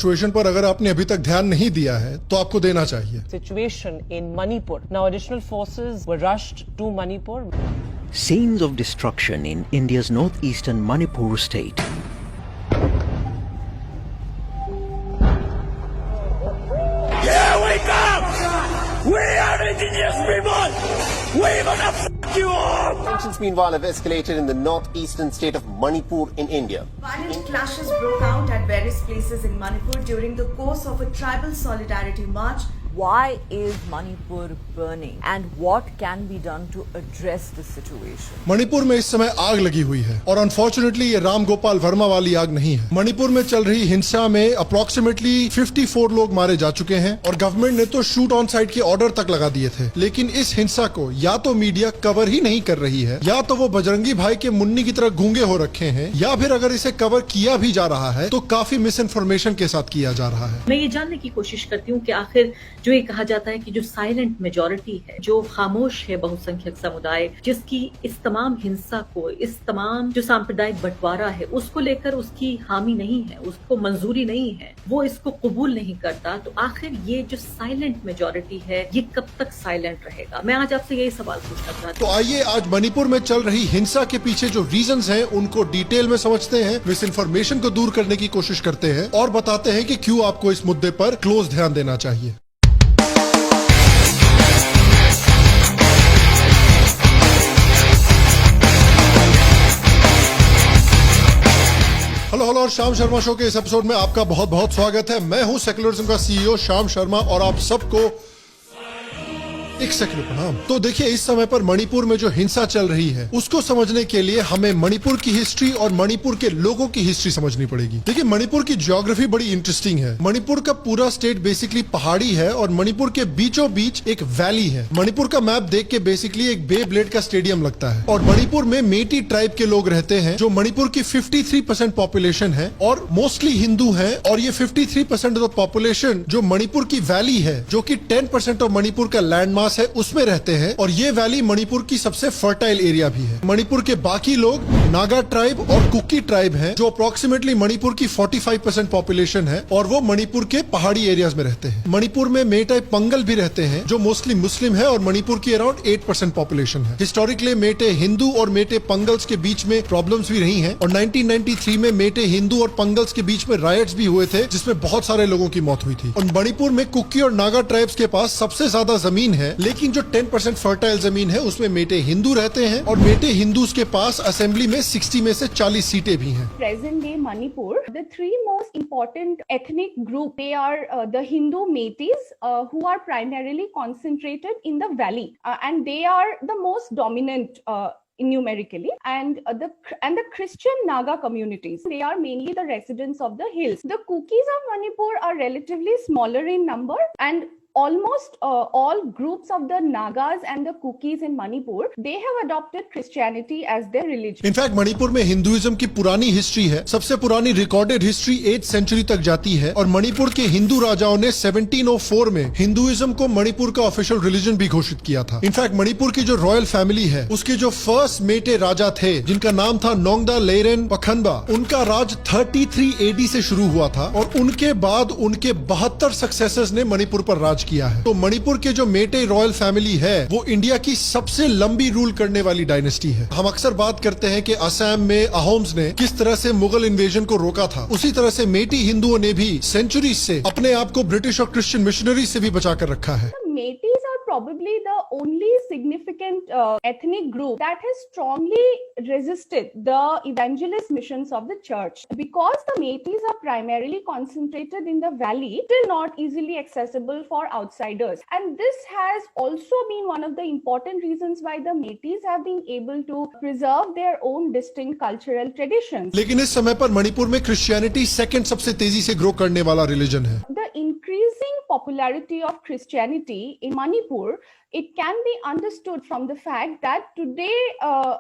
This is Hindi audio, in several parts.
सिचुएशन पर अगर आपने अभी तक ध्यान नहीं दिया है तो आपको देना चाहिए। Situation in Manipur. Now additional forces were rushed to Manipur. Scenes of destruction in India's northeastern Manipur state. Here we come! We are indigenous people! We're gonna f*** you up! Tensions meanwhile have escalated in the northeastern state of Manipur in India. Violent clashes broke out at various places in Manipur during the course of a tribal solidarity march. Why is Manipur burning and what can be done to address the situation? Manipur में इस समय आग लगी हुई है और अनफॉर्चुनेटली ये राम गोपाल वर्मा वाली आग नहीं है। मणिपुर में चल रही हिंसा में अप्रोक्सीमेटली 54 लोग मारे जा चुके हैं और गवर्नमेंट ने तो शूट ऑन साइट के ऑर्डर तक लगा दिए थे, लेकिन इस हिंसा को या तो मीडिया कवर ही नहीं कर रही है या तो वो बजरंगी भाई के मुन्नी की तरह गूंगे हो रखे हैं, या फिर अगर इसे कवर किया भी जा रहा है तो काफी मिस इन्फॉर्मेशन के साथ किया जा रहा है। मैं ये जानने की कोशिश करती हूँ कि आखिर जो ये कहा जाता है कि जो साइलेंट मेजॉरिटी है, जो खामोश है बहुसंख्यक समुदाय, जिसकी इस तमाम हिंसा को, इस तमाम जो सांप्रदायिक बंटवारा है उसको लेकर उसकी हामी नहीं है, उसको मंजूरी नहीं है, वो इसको कबूल नहीं करता, तो आखिर ये जो साइलेंट मेजॉरिटी है ये कब तक साइलेंट रहेगा? मैं आज आपसे यही सवाल पूछना चाहती हूँ। तो आइए आज मणिपुर में चल रही हिंसा के पीछे जो रीजंस हैं उनको डिटेल में समझते हैं, मिस इन्फॉर्मेशन को दूर करने की कोशिश करते हैं और बताते हैं कि क्यों आपको इस मुद्दे पर क्लोज ध्यान देना चाहिए। हेलो और श्याम शर्मा शो के इस एपिसोड में आपका बहुत बहुत स्वागत है। मैं हूं सेक्युलरिज्म का सीईओ श्याम शर्मा और आप सबको एक सेकंड प्रणाम। तो देखिए, इस समय पर मणिपुर में जो हिंसा चल रही है उसको समझने के लिए हमें मणिपुर की हिस्ट्री और मणिपुर के लोगों की हिस्ट्री समझनी पड़ेगी। देखिए, मणिपुर की ज्योग्राफी बड़ी इंटरेस्टिंग है। मणिपुर का पूरा स्टेट बेसिकली पहाड़ी है और मणिपुर के बीचों बीच एक वैली है। मणिपुर का मैप देख के बेसिकली एक बे ब्लेड का स्टेडियम लगता है और मणिपुर में मेटी ट्राइब के लोग रहते हैं जो मणिपुर की 53% पॉपुलेशन है और मोस्टली हिंदू है। और ये 53% ऑफ पॉपुलेशन जो मणिपुर की वैली है, जो कि 10% ऑफ मणिपुर का लैंड मास है, उसमें रहते हैं और ये वैली मणिपुर की सबसे फर्टाइल एरिया भी है। मणिपुर के बाकी लोग नागा ट्राइब और कुकी ट्राइब हैं जो अप्रोक्सीमेटली मणिपुर की 45% पॉपुलेशन है और वो मणिपुर के पहाड़ी एरियाज में रहते हैं। मणिपुर में मेटे पंगल भी रहते हैं जो मोस्टली मुस्लिम है और मणिपुर की अराउंड 8% पॉपुलेशन है। हिस्टोरिकली मेटे हिंदू और मेटे पंगल्स के बीच में प्रॉब्लम्स भी रही हैं और 1993 में मेटे हिंदू और पंगल्स के बीच में रायट्स भी हुए थे जिसमें बहुत सारे लोगों की मौत हुई थी। और मणिपुर में कुकी और नागा ट्राइब्स के पास सबसे ज्यादा जमीन है, लेकिन जो 10% फर्टाइल जमीन है उसमें मेटे हिंदू रहते हैं और मेटे हिंदूज के पास असेंबली में 60 में से 40 सीटें भी हैं। Present day Manipur, the three most important ethnic group, they are the Hindu Metis who are primarily concentrated in the valley and they are the most dominant numerically, and the Christian Naga communities, they are mainly the residents of the hills. The Kukis of Manipur are relatively smaller in number, and almost all groups of the Nagas and the Kukis in Manipur, they have adopted Christianity as their religion. In fact, Manipur में हिंदुइज्म की पुरानी हिस्ट्री है। सबसे पुरानी रिकॉर्डेड हिस्ट्री 8th सेंचुरी तक जाती है और मणिपुर के हिंदू राजाओं ने 1704 में हिंदुइज्म को मणिपुर का ऑफिशियल रिलीजन भी घोषित किया था। इनफैक्ट मणिपुर की जो रॉयल फैमिली है उसके जो फर्स्ट मेटे राजा थे जिनका नाम था नोंगदा लेरेन पखनबा, उनका राज 33 AD से शुरू हुआ था और उनके बाद उनके 72 सक्सेसर्स ने मणिपुर पर राज किया है। तो मणिपुर के जो मेटे रॉयल फैमिली है वो इंडिया की सबसे लंबी रूल करने वाली डायनेस्टी है। हम अक्सर बात करते हैं कि असम में अहोम्स ने किस तरह से मुगल इन्वेजन को रोका था, उसी तरह से मेटी हिंदुओं ने भी सेंचुरी से अपने आप को ब्रिटिश और क्रिश्चियन मिशनरी से भी बचा कर रखा है। Metis are probably the only significant ethnic group that has strongly resisted the evangelist missions of the church. Because the Metis are primarily concentrated in the valley, still not easily accessible for outsiders. And this has also been one of the important reasons why the Metis have been able to preserve their own distinct cultural traditions. लेकिन इस समय पर मणिपुर में क्रिश्चियनिटी सेकंड सबसे तेजी से ग्रो करने वाला रिलीजन है। The increasing popularity of Christianity in Manipur it can be understood from the fact that today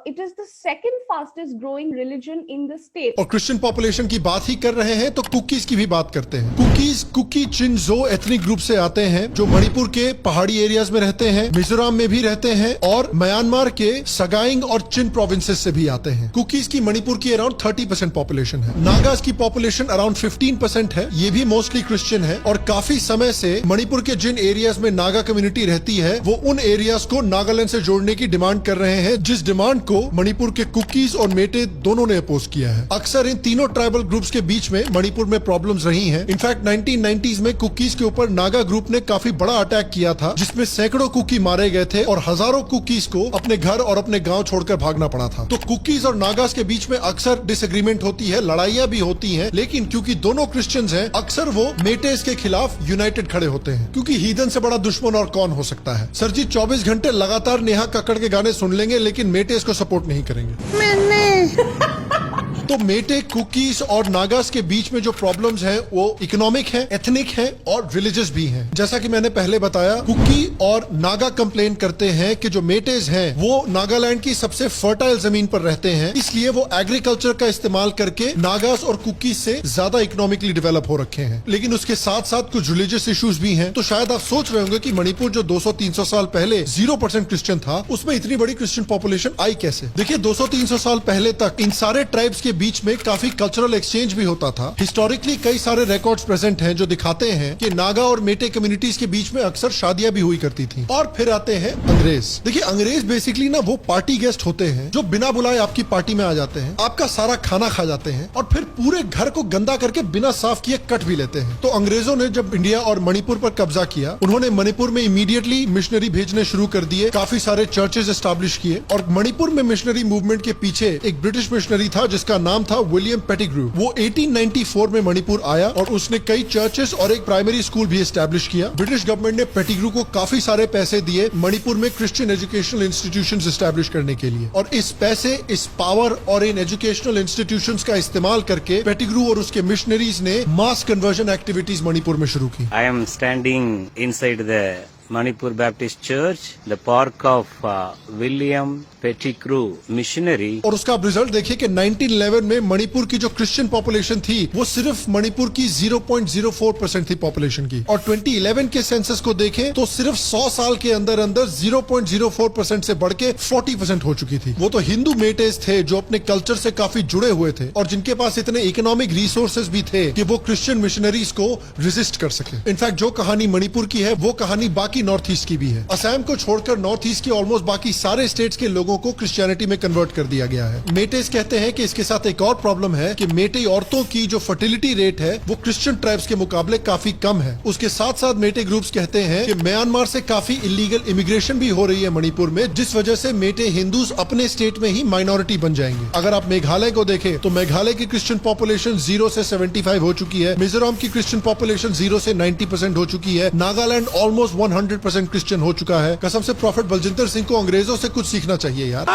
it is the second fastest growing religion in the state. और क्रिश्चियन पॉपुलेशन की बात ही कर रहे हैं तो कुकीज की भी बात करते हैं। कुकीज कुकी चिनजो एथनिक ग्रुप से आते हैं जो मणिपुर के पहाड़ी एरियाज में रहते हैं, मिजोरम में भी रहते हैं और म्यांमार के सगाइंग और चिन प्रोविंसेस से भी आते हैं। कुकीज की मणिपुर की अराउंड 30% पॉपुलेशन है। नागाज की पॉपुलेशन अराउंड 15% है, ये भी मोस्टली क्रिश्चियन है और काफी समय से मणिपुर के जिन एरियाज में नागा कम्युनिटी रहती है वो उन एरियाज को नागालैंड से जोड़ने की डिमांड कर रहे हैं, जिस डिमांड को मणिपुर के कुकीज और मेटे दोनों ने अपोज किया है। अक्सर इन तीनों ट्राइबल ग्रुप्स के बीच में मणिपुर में प्रॉब्लम्स रही हैं। इनफैक्ट 1990s में कुकीज के ऊपर नागा ग्रुप ने काफी बड़ा अटैक किया था जिसमें सैकड़ों कुकी मारे गए थे और हजारों कुकीज को अपने घर और अपने गांव छोड़कर भागना पड़ा था। तो कुकीज और नागास के बीच में अक्सर डिसएग्रीमेंट होती है, लड़ाइयां भी होती हैं, लेकिन क्योंकि दोनों क्रिश्चियंस हैं अक्सर वो मेटेस के खिलाफ यूनाइटेड खड़े होते हैं, क्योंकि हीदन से बड़ा दुश्मन और कौन हो सकता है। सर जी 24 घंटे लगातार नेहा कक्कड़ के गाने सुन लेंगे लेकिन मेटेस को सपोर्ट नहीं करेंगे। तो मेटे, कुकीज और नागास के बीच में जो प्रॉब्लम्स हैं वो इकोनॉमिक हैं, एथनिक हैं और रिलीजियस भी हैं। जैसा कि मैंने पहले बताया, कुकी और नागा कंप्लेन करते हैं कि जो मेटेज हैं वो नागालैंड की सबसे फर्टाइल जमीन पर रहते हैं, इसलिए वो एग्रीकल्चर का इस्तेमाल करके नागास और कुकीज से ज्यादा इकोनॉमिकली डेवलप हो रखे हैं। लेकिन उसके साथ साथ कुछ रिलीजियस इश्यूज भी हैं। तो शायद आप सोच रहे होंगे कि मणिपुर जो 200-300 साल पहले 0% क्रिश्चियन था, उसमें इतनी बड़ी क्रिश्चियन पॉपुलेशन आई कैसे? देखिए 200-300 साल पहले तक इन सारे ट्राइब्स के बीच में काफी कल्चरल एक्सचेंज भी होता था। हिस्टोरिकली कई सारे रिकॉर्ड्स प्रेजेंट हैं जो दिखाते हैं कि नागा और मेटे कम्युनिटीज के बीच में अक्सर शादियां भी हुई करती थी। और फिर आते हैं अंग्रेज। देखिए अंग्रेज बेसिकली ना वो पार्टी गेस्ट होते हैं जो बिना बुलाए आपकी पार्टी में आ जाते हैं, आपका सारा खाना खा जाते हैं और फिर पूरे घर को गंदा करके बिना साफ किए कट भी लेते हैं। तो अंग्रेजों ने जब इंडिया और मणिपुर पर कब्जा किया, उन्होंने मणिपुर में इमीडिएटली मिशनरी भेजने शुरू कर दिए, काफी सारे चर्चेज एस्टैब्लिश किए और मणिपुर में मिशनरी मूवमेंट के पीछे एक ब्रिटिश मिशनरी था जिसका नाम था विलियम पेटिग्रू। वो 1894 में मणिपुर आया और उसने कई चर्चेस और एक प्राइमरी स्कूल भी एस्टैब्लिश किया। ब्रिटिश गवर्नमेंट ने पेटिग्रू को काफी सारे पैसे दिए मणिपुर में क्रिश्चियन एजुकेशनल इंस्टीट्यूशंस एस्टैब्लिश करने के लिए, और इस पैसे, इस पावर और इन एजुकेशनल इंस्टीट्यूशंस का इस्तेमाल करके पेटिग्रू और उसके मिशनरीज ने मास कन्वर्जन एक्टिविटीज मणिपुर में शुरू की। I am standing inside the Manipur Baptist Church, the park of William Pettigrew missionary। और उसका रिजल्ट देखिए कि 1911 में मणिपुर की जो क्रिश्चियन पॉपुलेशन थी वो सिर्फ मणिपुर की 0.04% थी पॉपुलेशन की, और 2011 के सेंसस को देखें तो सिर्फ 100 साल के अंदर अंदर 0.04% से बढ़ के 40% हो चुकी थी। वो तो हिंदू मेटेज थे जो अपने कल्चर से काफी जुड़े हुए थे और जिनके पास इतने इकोनॉमिक रिसोर्सेज भी थे कि वो क्रिश्चियन मिशनरीज को रेजिस्ट कर सके। इनफैक्ट जो कहानी मणिपुर की है वो कहानी बाकी नॉर्थ ईस्ट की भी है। असम को छोड़कर नॉर्थ ईस्ट के ऑलमोस्ट बाकी सारे स्टेट्स के लोगों को क्रिश्चियनिटी में कन्वर्ट कर दिया गया है। मेटेस कहते हैं कि इसके साथ एक और प्रॉब्लम है कि मेटे औरतों की जो फर्टिलिटी रेट है वो क्रिश्चियन ट्राइब्स के मुकाबले काफी कम है। उसके साथ साथ मेटे ग्रुप्स कहते हैं कि म्यांमार से काफी इलीगल इमिग्रेशन भी हो रही है मणिपुर में, जिस वजह से मेटे हिंदूज अपने स्टेट में ही माइनॉरिटी बन जाएंगे। अगर आप मेघालय को देखें तो मेघालय की क्रिश्चियन पॉपुलेशन 0 से 75 हो चुकी है, मिजोरम की क्रिश्चियन पॉपुलेशन 0 से 90% हो चुकी है, नागालैंड ऑलमोस्ट 100% क्रिश्चियन हो चुका है। कसम से प्रॉफेट बलजिंदर सिंह को अंग्रेजों से कुछ सीखना चाहिए यार।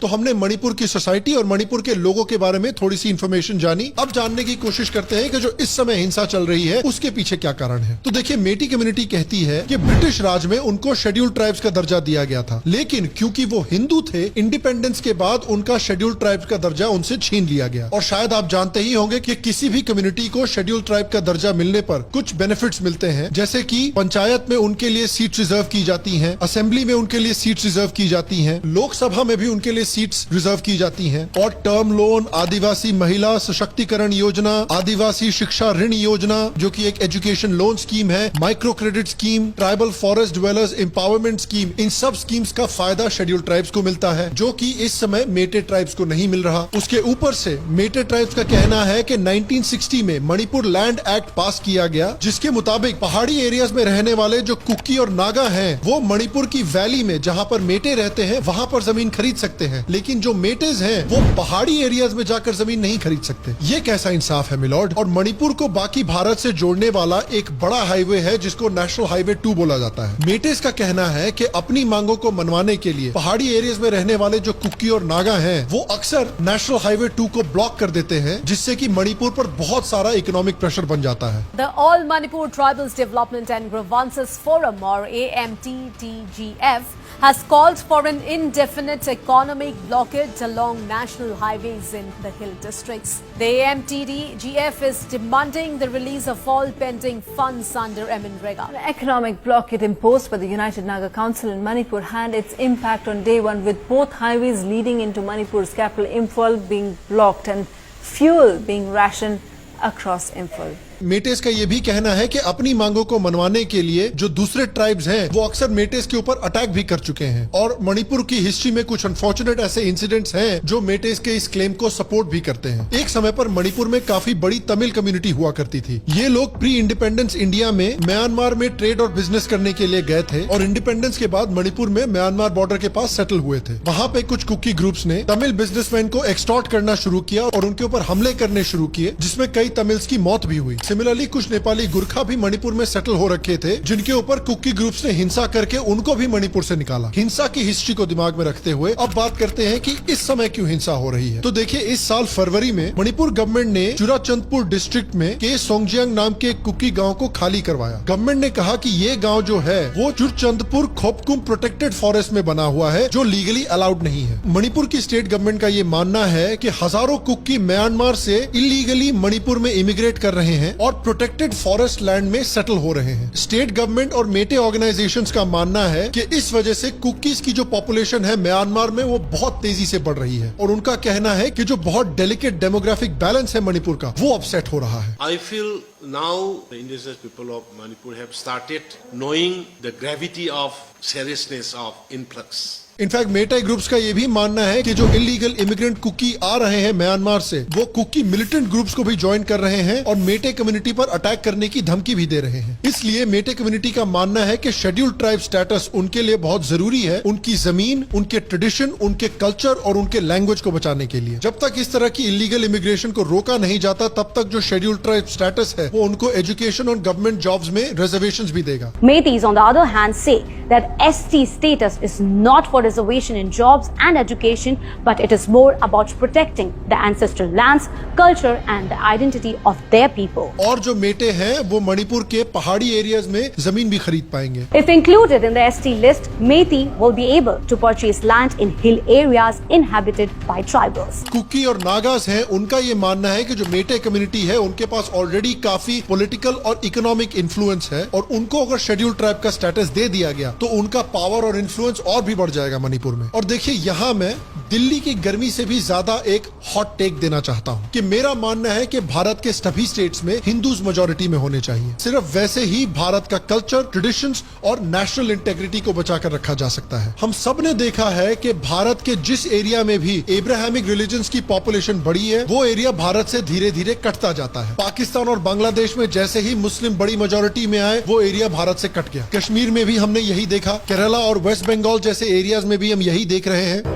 तो हमने मणिपुर की सोसाइटी और मणिपुर के लोगों के बारे में थोड़ी सी इंफॉर्मेशन जानी। अब जानने की कोशिश करते हैं कि जो इस समय हिंसा चल रही है उसके पीछे क्या कारण है। तो देखिए मेटी कम्युनिटी कहती है कि ब्रिटिश राज में उनको शेड्यूल्ड ट्राइब्स का दर्जा दिया गया था, लेकिन क्योंकि वो हिंदू थे, इंडिपेंडेंस के बाद उनका शेड्यूल्ड ट्राइब्स का दर्जा उनसे छीन लिया गया। और शायद आप जानते ही होंगे कि किसी भी कम्युनिटी को शेड्यूल्ड ट्राइब का दर्जा मिलने पर कुछ बेनिफिट्स मिलते हैं, जैसे कि पंचायत में उनके लिए सीट रिजर्व की जाती हैं, असेंबली में उनके लिए सीट्स रिजर्व की जाती हैं, लोकसभा में भी उनके लिए सीट्स रिजर्व की जाती हैं, और टर्म लोन, आदिवासी महिला सशक्तिकरण योजना, आदिवासी शिक्षा ऋण योजना जो कि एक एजुकेशन लोन स्कीम है, micro credit scheme, tribal forest developers empowerment scheme, इन सब स्कीम्स का फायदा शेड्यूल्ड ट्राइब्स को मिलता है, जो कि इस समय मेटे ट्राइब्स को नहीं मिल रहा। उसके ऊपर से मेटे ट्राइब्स का कहना है कि 1960 में मणिपुर लैंड एक्ट पास किया गया, जिसके मुताबिक पहाड़ी एरियाज में रहने वाले जो कुकी और नागा हैं वो मणिपुर की वैली में जहां पर मेटे रहते हैं वहां पर जमीन खरीद सकते हैं, लेकिन जो मेटेज हैं वो पहाड़ी एरियाज में जाकर जमीन नहीं खरीद सकते। ये कैसा इंसाफ है मिलॉर्ड। और मणिपुर को बाकी भारत से जोड़ने वाला एक बड़ा हाईवे है जिसको नेशनल हाईवे 2 बोला जाता है। मेटेज का कहना है कि अपनी मांगों को मनवाने के लिए पहाड़ी एरियाज में रहने वाले जो कुकी और नागा हैं वो अक्सर नेशनल हाईवे 2 को ब्लॉक कर देते हैं, जिससे कि मणिपुर पर बहुत सारा इकोनॉमिक प्रेशर बन जाता है। The All Manipur Tribals Development and Grievances Forum, or AMTTGF, has called for an indefinite economic blockade along national highways in the hill districts. The AMTTGF is demanding the release of all pending funds under MNREGA. The economic blockade imposed by the United Naga Council in Manipur had its impact on day one, with both highways leading into Manipur's capital Imphal being blocked and fuel being rationed across Imphal. मेटेस का ये भी कहना है कि अपनी मांगों को मनवाने के लिए जो दूसरे ट्राइब्स हैं वो अक्सर मेटेस के ऊपर अटैक भी कर चुके हैं, और मणिपुर की हिस्ट्री में कुछ अनफॉर्चुनेट ऐसे इंसिडेंट्स हैं जो मेटेस के इस क्लेम को सपोर्ट भी करते हैं। एक समय पर मणिपुर में काफी बड़ी तमिल कम्युनिटी हुआ करती थी। ये लोग प्री इंडिपेंडेंस इंडिया में म्यांमार में ट्रेड और बिजनेस करने के लिए गए थे और इंडिपेंडेंस के बाद मणिपुर में म्यांमार बॉर्डर के पास सेटल हुए थे। वहाँ पे कुछ कुकी ग्रुप्स ने तमिल बिजनेसमैन को एक्सटॉर्ट करना शुरू किया और उनके ऊपर हमले करने शुरू किए, जिसमें कई तमिल्स की मौत भी हुई। सिमिलरली कुछ नेपाली गुरखा भी मणिपुर में सेटल हो रखे थे, जिनके ऊपर कुकी ग्रुप्स ने हिंसा करके उनको भी मणिपुर से निकाला। हिंसा की हिस्ट्री को दिमाग में रखते हुए अब बात करते हैं कि इस समय क्यों हिंसा हो रही है। तो देखिए, इस साल फरवरी में मणिपुर गवर्नमेंट ने चुराचंदपुर डिस्ट्रिक्ट में के सोंगजियांग नाम के एक कुकी गांव को खाली करवाया। गवर्नमेंट ने कहा कि ये गांव जो है वो चुरचंदपुर खोपकुम प्रोटेक्टेड फॉरेस्ट में बना हुआ है, जो लीगली अलाउड नहीं है। मणिपुर की स्टेट गवर्नमेंट का ये मानना है कि हजारों कुकी म्यांमार से इलीगली मणिपुर में इमिग्रेट कर रहे हैं और प्रोटेक्टेड फॉरेस्ट लैंड में सेटल हो रहे हैं। स्टेट गवर्नमेंट और मेटे ऑर्गेनाइजेशंस का मानना है कि इस वजह से कुकीज की जो पॉपुलेशन है म्यांमार में वो बहुत तेजी से बढ़ रही है, और उनका कहना है कि जो बहुत डेलिकेट डेमोग्राफिक बैलेंस है मणिपुर का वो अपसेट हो रहा है। I feel now the indigenous people of Manipur have started knowing the gravity of seriousness of influx. In fact Meitei groups का ये भी मानना है कि जो इलीगल इमिग्रेंट कुकी आ रहे हैं म्यांमार से, वो कुकी मिलिटेंट ग्रुप्स को भी ज्वाइन कर रहे हैं और मेटे कम्युनिटी पर अटैक करने की धमकी भी दे रहे हैं। इसलिए मेटे कम्युनिटी का मानना है कि शेड्यूल्ड ट्राइब स्टेटस उनके लिए बहुत जरूरी है, उनकी जमीन, उनके ट्रेडिशन, उनके कल्चर और उनके लैंग्वेज को बचाने के लिए। जब तक इस तरह की इलीगल इमिग्रेशन को रोका नहीं जाता, तब तक जो शेड्यूल्ड ट्राइब स्टेटस है वो उनको एजुकेशन और गवर्नमेंट जॉब्स में रिजर्वेशंस भी देगा। Metis, on the other hand, say that ST status is not for reservation in jobs and education, but it is more about protecting the ancestral lands, culture and the identity of their people. और जो मेटे हैं वो मणिपुर के पहाड़ी एरियाज में जमीन भी खरीद पाएंगे। If included in the ST list, Metis will be able to purchase land in hill areas inhabited by tribals. Kuki और नागास हैं, उनका ये मानना है कि जो मेटे कम्युनिटी है उनके पास ऑलरेडी काफी पॉलिटिकल और इकोनॉमिक इन्फ्लुएंस है, और उनको अगर शेड्यूल ट्राइब का स्टेटस दे दिया गया तो उनका पावर और इन्फ्लुएंस और भी बढ़ जाएगा मणिपुर में। और देखिए, यहाँ मैं दिल्ली की गर्मी से भी ज्यादा एक हॉट टेक देना चाहता हूँ कि मेरा मानना है कि भारत के सभी स्टेट्स में हिंदूज मेजोरिटी में होने चाहिए। सिर्फ वैसे ही भारत का कल्चर, ट्रेडिशंस और नेशनल इंटेग्रिटी को बचाकर रखा जा सकता है। हम सब ने देखा है कि भारत के जिस एरिया में भी एब्राहमिक रिलीजन्स की पॉपुलेशन बढ़ी है, वो एरिया भारत से धीरे धीरे कटता जाता है। पाकिस्तान और बांग्लादेश में जैसे ही मुस्लिम बड़ी मेजोरिटी में आए, वो एरिया भारत से कट गया। कश्मीर में भी हमने यही देखा, केरला और वेस्ट बंगाल जैसे एरियाज में भी हम यही देख रहे हैं।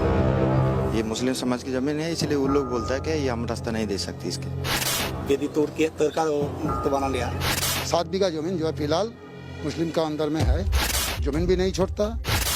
ये मुस्लिम समाज की जमीन है, इसलिए वो लोग बोलता है कि ये हम रास्ता नहीं दे सकते इसके। यदि तोड़ के तरका तो बना लिया। 7 बीघा जमीन जो है फिलहाल मुस्लिम का अंदर में है, जमीन भी नहीं छोड़ता।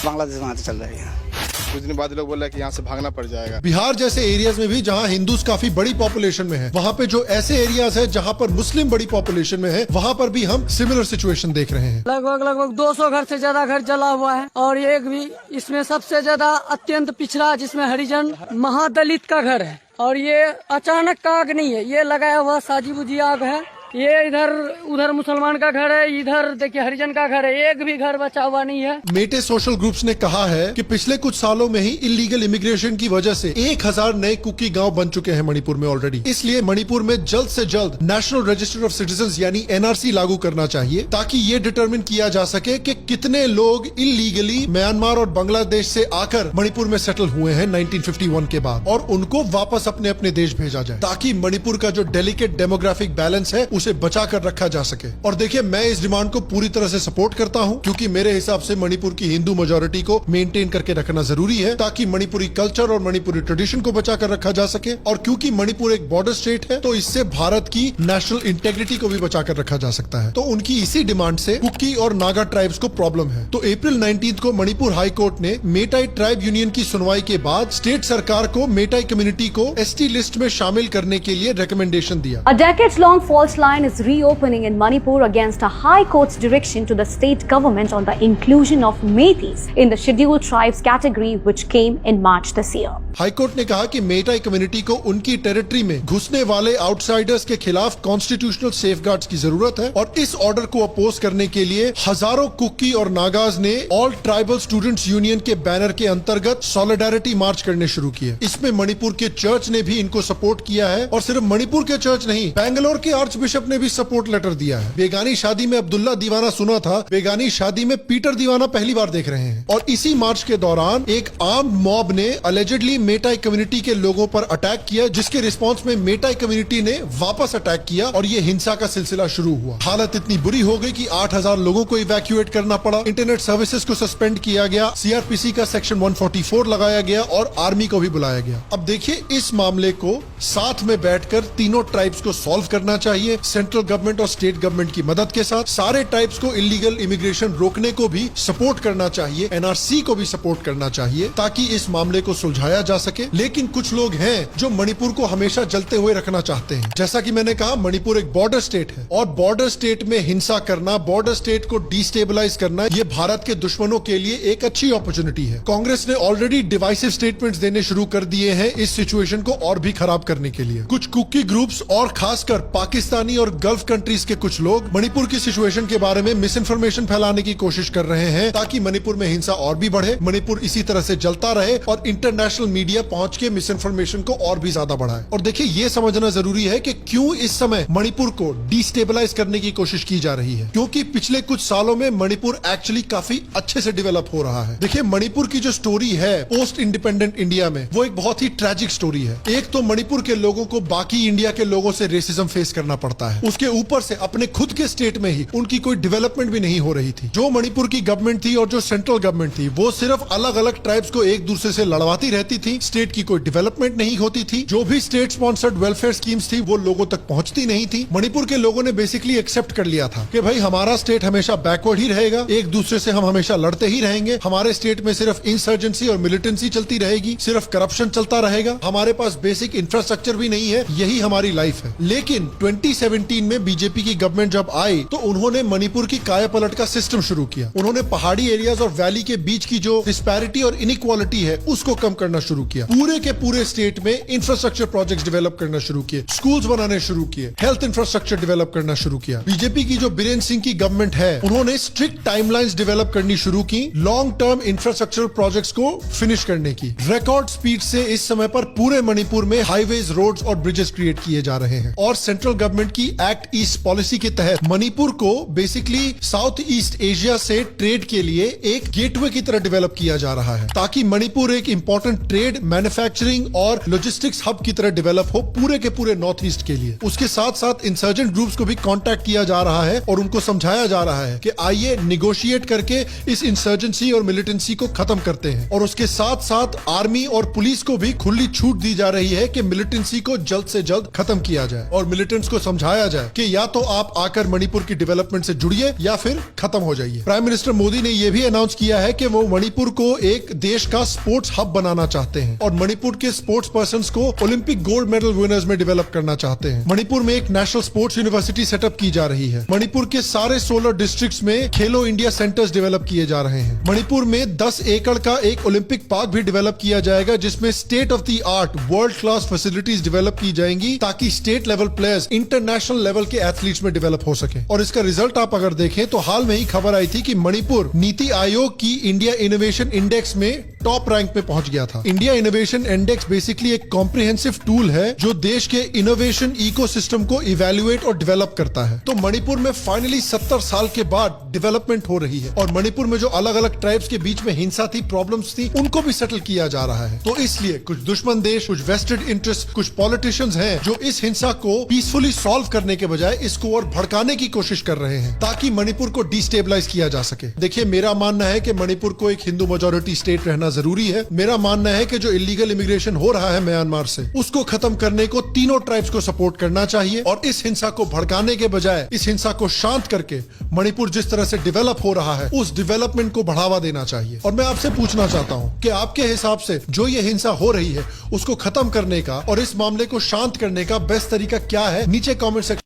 बांग्लादेश वहाँ से चल रही है। कुछ दिन बाद लोग बोल रहे हैं कि यहाँ से भागना पड़ जाएगा। बिहार जैसे एरियाज में भी जहाँ हिंदूज काफी बड़ी पॉपुलेशन में है, वहाँ पे जो ऐसे एरियाज है जहाँ पर मुस्लिम बड़ी पॉपुलेशन में है, वहाँ पर भी हम सिमिलर सिचुएशन देख रहे हैं। लगभग 200 घर से ज्यादा घर जला हुआ है, और एक भी इसमें सबसे ज्यादा अत्यंत पिछड़ा, जिसमें हरिजन महादलित का घर है। और ये अचानक का आग नहीं है, ये लगाया हुआ साजी बुजी आग है। ये इधर उधर मुसलमान का घर है, इधर देखिए हरिजन का घर है, एक भी घर बचा हुआ नहीं है। मेटे सोशल ग्रुप्स ने कहा है कि पिछले कुछ सालों में ही इलीगल इमिग्रेशन की वजह से 1000 नए कुकी गांव बन चुके हैं मणिपुर में ऑलरेडी। इसलिए मणिपुर में जल्द से जल्द नेशनल रजिस्टर ऑफ सिटीजंस यानी NRC लागू करना चाहिए, ताकि ये डिटरमिन किया जा सके कि कितने लोग इलीगली म्यांमार और बांग्लादेश से आकर मणिपुर में सेटल हुए हैं 1951 के बाद, और उनको वापस अपने अपने देश भेजा जाए, ताकि मणिपुर का जो डेलिकेट डेमोग्राफिक बैलेंस है उसे बचा कर रखा जा सके। और देखिए, मैं इस डिमांड को पूरी तरह से सपोर्ट करता हूं, क्योंकि मेरे हिसाब से मणिपुर की हिंदू मेजोरिटी को मेंटेन करके रखना जरूरी है, ताकि मणिपुरी कल्चर और मणिपुरी ट्रेडिशन को बचा कर रखा जा सके। और क्योंकि मणिपुर एक बॉर्डर स्टेट है, तो इससे भारत की नेशनल इंटेग्रिटी को भी बचा कर रखा जा सकता है। तो उनकी इसी डिमांड से कुकी और नागा ट्राइब्स को प्रॉब्लम है। तो अप्रैल 19 को मणिपुर हाई कोर्ट ने मेटाई ट्राइब यूनियन की सुनवाई के बाद स्टेट सरकार को मेटाई कम्युनिटी को ST लिस्ट में शामिल करने के लिए रिकमेंडेशन दिया। A decades-long false line line is reopening in Manipur against a High Court's direction to the state government on the inclusion of Meiteis in the scheduled tribes category, which came in March this year. High court ने कहा कि मेटाई कम्युनिटी को उनकी टेरिटरी में घुसने वाले आउटसाइडर्स के खिलाफ कॉन्स्टिट्यूशनल सेफगार्ड्स की जरूरत है और इस ऑर्डर को अपोज करने के लिए हजारों कुकी और नागाज ने ऑल ट्राइबल स्टूडेंट्स यूनियन के बैनर के अंतर्गत सॉलिडारिटी मार्च करने शुरू किए। इसमें मणिपुर के चर्च ने भी इनको सपोर्ट किया है और सिर्फ मणिपुर के चर्च नहीं, बैंगलोर के आर्च बिशप ने भी सपोर्ट लेटर दिया है। बेगानी शादी में अब्दुल्ला दीवाना सुना था, बेगानी शादी में पीटर दीवाना पहली बार देख रहे हैं। और इसी मार्च के दौरान एक आर्म्ड मॉब ने अलेजेडली मेटाई कम्युनिटी के लोगों पर अटैक किया, जिसके रिस्पांस में मेटाई कम्युनिटी ने वापस अटैक किया और ये हिंसा का सिलसिला शुरू हुआ। हालत इतनी बुरी हो गई कि 8000 लोगों को इवैक्यूएट करना पड़ा, इंटरनेट सर्विसेज को सस्पेंड किया गया, सीआरपीसी का सेक्शन 144 लगाया गया और आर्मी को भी बुलाया गया। अब देखिए, इस मामले को साथ में बैठकर तीनों ट्राइब्स को सॉल्व करना चाहिए, सेंट्रल गवर्नमेंट और स्टेट गवर्नमेंट की मदद के साथ। सारे ट्राइब्स को इलीगल इमिग्रेशन रोकने को भी सपोर्ट करना चाहिए, एनआरसी को भी सपोर्ट करना चाहिए ताकि इस मामले को सुलझाया जा सके। लेकिन कुछ लोग हैं जो मणिपुर को हमेशा जलते हुए रखना चाहते हैं। जैसा कि मैंने कहा, मणिपुर एक बॉर्डर स्टेट है और बॉर्डर स्टेट में हिंसा करना, बॉर्डर स्टेट को डिस्टेबलाइज करना, ये भारत के दुश्मनों के लिए एक अच्छी अपॉर्चुनिटी है। कांग्रेस ने ऑलरेडी डिवाइसिव स्टेटमेंट्स देने शुरू कर दिए हैं इस सिचुएशन को और भी खराब करने के लिए। कुछ कुकी ग्रुप्स और खासकर पाकिस्तानी और गल्फ कंट्रीज के कुछ लोग मणिपुर की सिचुएशन के बारे में मिस इन्फॉर्मेशन फैलाने की कोशिश कर रहे हैं ताकि मणिपुर में हिंसा और भी बढ़े, मणिपुर इसी तरह से जलता रहे और इंटरनेशनल मीडिया पहुंच के मिस इन्फॉर्मेशन को और भी ज्यादा बढ़ाए। और देखिए, ये समझना जरूरी है कि क्यों इस समय मणिपुर को डिस्टेबलाइज करने की कोशिश की जा रही है, क्योंकि पिछले कुछ सालों में मणिपुर एक्चुअली काफी अच्छे से डेवलप हो रहा है। देखिए, मणिपुर की जो स्टोरी है पोस्ट इंडिपेंडेंट इंडिया में, वो एक बहुत ही ट्रेजिक स्टोरी है। एक तो मणिपुर के लोगों को बाकी इंडिया के लोगों से रेसिज्म फेस करना पड़ता है, उसके ऊपर से अपने खुद के स्टेट में ही उनकी कोई डेवलपमेंट भी नहीं हो रही थी। जो मणिपुर की गवर्नमेंट थी और जो सेंट्रल गवर्नमेंट थी, वो सिर्फ अलग अलग ट्राइब्स को एक दूसरे से लड़वाती रहती थी, स्टेट की कोई डेवलपमेंट नहीं होती थी, जो भी स्टेट स्पॉन्सर्ड वेलफेयर स्कीम्स थी वो लोगों तक पहुंचती नहीं थी। मणिपुर के लोगों ने बेसिकली एक्सेप्ट कर लिया था कि भाई हमारा स्टेट हमेशा बैकवर्ड ही रहेगा, एक दूसरे से हम हमेशा लड़ते ही रहेंगे, हमारे स्टेट में सिर्फ इंसर्जेंसी और मिलिटेंसी चलती रहेगी, सिर्फ करप्शन चलता रहेगा, हमारे पास बेसिक इंफ्रास्ट्रक्चर भी नहीं है, यही हमारी लाइफ है। लेकिन 2017 में बीजेपी की गवर्नमेंट जब आई तो उन्होंने मणिपुर की कायापलट का सिस्टम शुरू किया। उन्होंने पहाड़ी एरियाज और वैली के बीच की जो डिस्पैरिटी और इनइक्वालिटी है उसको कम करना शुरू किया। पूरे के पूरे स्टेट में इंफ्रास्ट्रक्चर प्रोजेक्ट्स डेवलप करना शुरू किए, स्कूल्स बनाने शुरू किए, हेल्थ इंफ्रास्ट्रक्चर डेवलप करना शुरू किया। बीजेपी की जो बीरेन सिंह की गवर्नमेंट है, उन्होंने स्ट्रिक्ट टाइमलाइंस डेवलप करनी शुरू की लॉन्ग टर्म इंफ्रास्ट्रक्चर प्रोजेक्ट्स को फिनिश करने की। रिकॉर्ड स्पीड से इस समय पर पूरे मणिपुर में हाईवेज, रोड्स और ब्रिजेस क्रिएट किए जा रहे हैं। और सेंट्रल गवर्नमेंट की एक्ट ईस्ट पॉलिसी के तहत मणिपुर को बेसिकली साउथ ईस्ट एशिया से ट्रेड के लिए एक गेटवे की तरह डेवलप किया जा रहा है ताकि मणिपुर एक इंपॉर्टेंट ट्रेड, मैन्युफैक्चरिंग और लॉजिस्टिक्स हब की तरह डेवलप हो पूरे के पूरे नॉर्थ ईस्ट के लिए। उसके साथ साथ इंसर्जेंट ग्रुप्स को भी कांटेक्ट किया जा रहा है और उनको समझाया जा रहा है कि आइए निगोशिएट करके इस इंसर्जेंसी और मिलिटेंसी को खत्म करते हैं। और उसके साथ साथ आर्मी और पुलिस को भी खुली छूट दी जा रही है कि मिलिटेंसी को जल्द से जल्द खत्म किया जाए और मिलिटेंट्स को समझाया जाए कि या तो आप आकर मणिपुर की डेवलपमेंट से जुड़िए या फिर खत्म हो जाइए। प्राइम मिनिस्टर मोदी ने यह भी अनाउंस किया है कि वो मणिपुर को एक देश का स्पोर्ट्स हब बनाना चाहते हैं और मणिपुर के स्पोर्ट्स पर्संस को ओलंपिक गोल्ड मेडल विनर्स में डेवलप करना चाहते हैं। मणिपुर में एक नेशनल स्पोर्ट्स यूनिवर्सिटी सेटअप की जा रही है। मणिपुर के सारे 16 डिस्ट्रिक्ट्स में खेलो इंडिया सेंटर्स डेवलप किए जा रहे हैं। मणिपुर में 10 एकड़ का एक ओलंपिक पार्क भी डेवलप किया जाएगा जिसमें state of the art world class facilities develop की जाएंगी ताकि state level players international level के एथलीट्स में डेवलप हो सके। और इसका रिजल्ट आप अगर देखें तो हाल में ही खबर आई थी कि मणिपुर नीति आयोग की इंडिया इनोवेशन इंडेक्स में टॉप रैंक पे पहुंच गया था। इंडिया इनोवेशन इंडेक्स बेसिकली एक कॉम्प्रिहेंसिव टूल है जो देश के इनोवेशन इकोसिस्टम को इवैल्यूएट और डेवलप करता है। तो मणिपुर में फाइनली 70 साल के बाद डेवलपमेंट हो रही है और मणिपुर में जो अलग अलग ट्राइब्स के बीच में हिंसा थी, प्रॉब्लम्स थी, उनको भी सेटल किया जा रहा है। तो इसलिए कुछ दुश्मन देश, कुछ वेस्टेड इंटरेस्ट, कुछ पॉलिटिशियंस हैं जो इस हिंसा को पीसफुली सॉल्व करने के बजाय इसको और भड़काने की कोशिश कर रहे हैं ताकि मणिपुर को डिस्टेबलाइज किया जा सके। देखिए, मेरा मानना है कि मणिपुर को एक हिंदू मेजॉरिटी स्टेट रहना जरूरी है। मेरा मानना है कि जो इलीगल इमिग्रेशन हो रहा है म्यांमार से, उसको खत्म करने को तीनों ट्राइब्स को सपोर्ट करना चाहिए और इस हिंसा को भड़काने के बजाय इस हिंसा को शांत करके मणिपुर जिस तरह से डेवलप हो रहा है उस डेवलपमेंट को बढ़ावा देना चाहिए। और मैं आपसे पूछना चाहता हूं कि आपके हिसाब से जो ये हिंसा हो रही है उसको खत्म करने का और इस मामले को शांत करने का बेस्ट तरीका क्या है? नीचे कमेंट सेक्शन